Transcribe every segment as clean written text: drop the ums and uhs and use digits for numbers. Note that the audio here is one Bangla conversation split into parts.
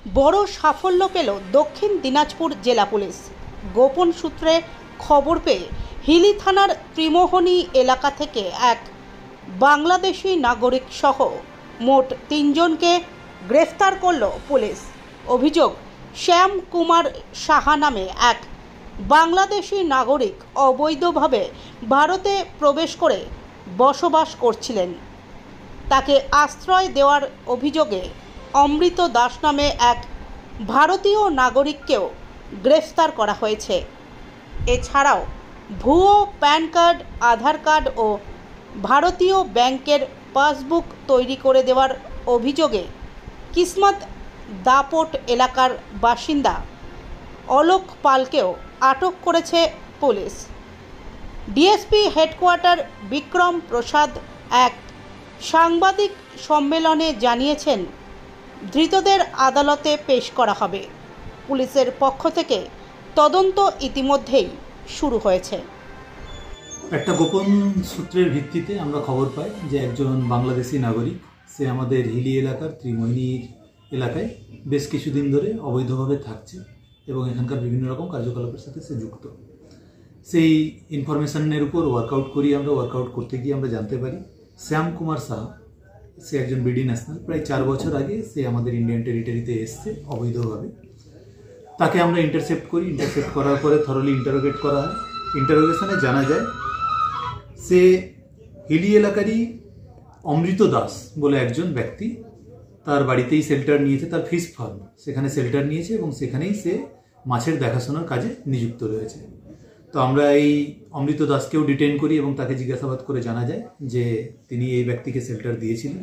বড় সাফল্য পেল দক্ষিণ দিনাজপুর জেলা পুলিশ। গোপন সূত্রে খবর পেয়ে হিলি থানার ত্রিমোহনী এলাকা থেকে এক বাংলাদেশি নাগরিক সহ মোট 3 জনকে গ্রেফতার করল পুলিশ। অভিযোগ, শ্যাম কুমার সাহা নামে এক বাংলাদেশি নাগরিক অবৈধভাবে ভারতে প্রবেশ করে বসবাস করছিলেন। তাকে আশ্রয় দেওয়ার অভিযোগে অমৃত দাস নামে এক ভারতীয় নাগরিককেও গ্রেফতার করা হয়েছে। এছাড়াও ভুয়ো প্যান কার্ড, আধার কার্ড ও ভারতীয় ব্যাংকের পাসবুক তৈরি করে দেওয়ার অভিযোগে কিসমত দাপট এলাকার বাসিন্দা অলোক পালকেও আটক করেছে পুলিশ। ডিএসপি হেডকোয়ার্টার বিক্রম প্রসাদ এক সাংবাদিক সম্মেলনে জানিয়েছেন, ধৃতদের আদালতে পেশ করা হবে। পুলিশের পক্ষ থেকে তদন্ত ইতিমধ্যেই শুরু হয়েছে। একটা গোপন সূত্রের ভিত্তিতে আমরা খবর পাই যে একজন বাংলাদেশি নাগরিক, সে আমাদের হিলি এলাকার ত্রিমোহনীর এলাকায় বেশ কিছুদিন ধরে অবৈধভাবে থাকছে এবং এখানকার বিভিন্ন রকম কার্যকলাপের সাথে সে যুক্ত। সেই ইনফরমেশনের উপর ওয়ার্কআউট করতে গিয়ে আমরা জানতে পারি শ্যাম কুমার সাহা, সে একজন বিডি ন্যাশনাল। প্রায় 4 বছর আগে সে আমাদের ইন্ডিয়ান টেরিটরিতে এসছে অবৈধভাবে। তাকে আমরা ইন্টারসেপ্ট করার পরে থরলি ইন্টারোগেট করা হয়। ইন্টারোগেশনে জানা যায় সে হিলি এলাকারই অমৃত দাস বলে একজন ব্যক্তি, তার বাড়িতেই শেল্টার নিয়েছে, তার ফিশ ফার্ম, সেখানে শেল্টার নিয়েছে এবং সেখানেই সে মাছের দেখাশোনার কাজে নিযুক্ত রয়েছে। তো আমরা এই অমৃত দাসকেও ডিটেইন করি এবং তাকে জিজ্ঞাসাবাদ করে জানা যায় যে তিনি এই ব্যক্তিকে শেল্টার দিয়েছিলেন।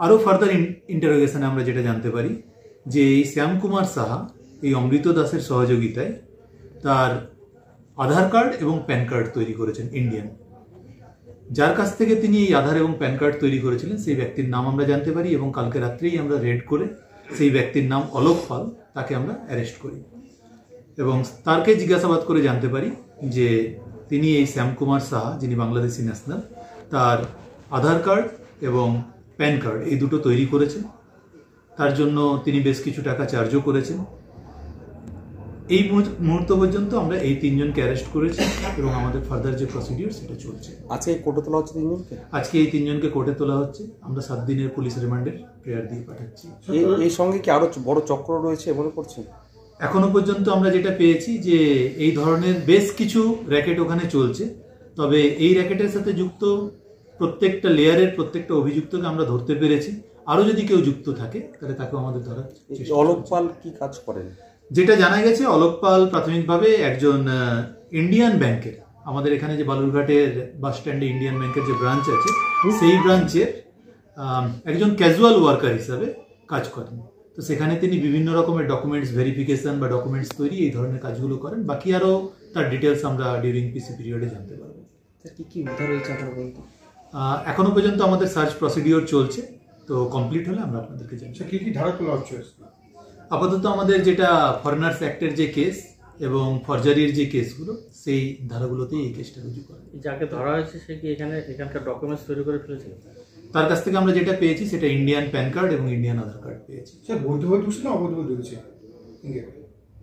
আরও ফার্দার ইন্টারোগেশনে আমরা যেটা জানতে পারি যে এই শ্যাম কুমার সাহা এই অমৃত দাসের সহযোগিতায় তার আধার কার্ড এবং প্যান কার্ড তৈরি করেছেন ইন্ডিয়ান। যার কাছ থেকে তিনি এই আধার এবং প্যান কার্ড তৈরি করেছিলেন সেই ব্যক্তির নাম আমরা জানতে পারি এবং কালকে রাত্রেই আমরা রেড করে সেই ব্যক্তির নাম অলোক পাল, তাকে আমরা অ্যারেস্ট করি এবং তারকে জিজ্ঞাসাবাদ করে জানতে পারি যে তিনি এই শ্যাম কুমার সাহা, যিনি বাংলাদেশি ন্যাশনাল, তার আধার কার্ড এবং প্যান কার্ড এই দুটো তৈরি করেছেন। তার জন্য তিনি বেশ কিছু টাকা চার্জও করেছেন। এই মুহূর্ত পর্যন্ত আমরা এই 3 জনকে অ্যারেস্ট করেছি এবং আমাদের ফার্দার যে প্রসিডিউর সেটা চলছে। আজকে কোর্টে তোলা হচ্ছে 3 জনকে? আজকে এই 3 জনকে কোর্টে তোলা হচ্ছে। আমরা 7 দিনের পুলিশ রিমান্ডের প্রেয়ার দিয়ে পাঠাচ্ছি। এই সঙ্গে কি আরো বড় চক্র রয়েছে মনে করছেন? এখনো পর্যন্ত আমরা যেটা পেয়েছি যে এই ধরনের বেশ কিছু র্যাকেট ওখানে চলছে, তবে এই র্যাকেটের সাথে যুক্ত প্রত্যেকটা লেয়ারের প্রত্যেকটা অভিযুক্তকে আমরা ধরতে পেরেছি। আরও যদি কেউ যুক্ত থাকে তাহলে তাকেও আমাদের ধরার চেষ্টা। অলোক পাল কি কাজ করেন? যেটা জানা গেছে, অলোক পাল প্রাথমিকভাবে একজন ইন্ডিয়ান ব্যাংকের, আমাদের এখানে যে বালুরঘাটের বাস স্ট্যান্ডে ইন্ডিয়ান ব্যাংকের যে ব্রাঞ্চ আছে সেই ব্রাঞ্চের একজন ক্যাজুয়াল ওয়ার্কার হিসাবে কাজ করেন। তো সেখানে তিনি বিভিন্ন রকমের ডকুমেন্টস ভেরিফিকেশন বা ডকুমেন্টস তৈরি এই ধরনের কাজগুলো করেন। বাকি আরও তার ডিটেলস আমরা ডিউরিং পিসি পিরিয়ডে জানতে পারবো। কি উদ্ধার হয়েছে আপনার বলতে? এখনো পর্যন্ত আমাদের সার্চ প্রসিডিওর চলছে, তো কমপ্লিট হলে আমরা আপনাদেরকে জানাবো। কি ধারা তোলা হচ্ছে? আপাতত আমাদের যেটা ফরেনার্স অ্যাক্টের যে কেস এবং ফরজারির যে কেসগুলো, সেই ধারাগুলোতেই এই কেসটা রুজু করে। যাকে ধরা হয়েছে সে কি এখানকার ডকুমেন্টস তৈরি করে ফেলেছিল? তার কাছ থেকে আমরা যেটা পেয়েছি সেটা ইন্ডিয়ান প্যান কার্ড এবং ইন্ডিয়ান আধার কার্ড পেয়েছি। স্যার, বৈধভাবে ঢুকছে না অবৈধভাবে ঢুকছে?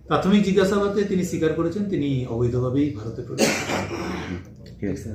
প্রাথমিক জিজ্ঞাসাবাদে তিনি স্বীকার করেছেন তিনি অবৈধভাবেই ভারতে প্রবেশ করেছেন।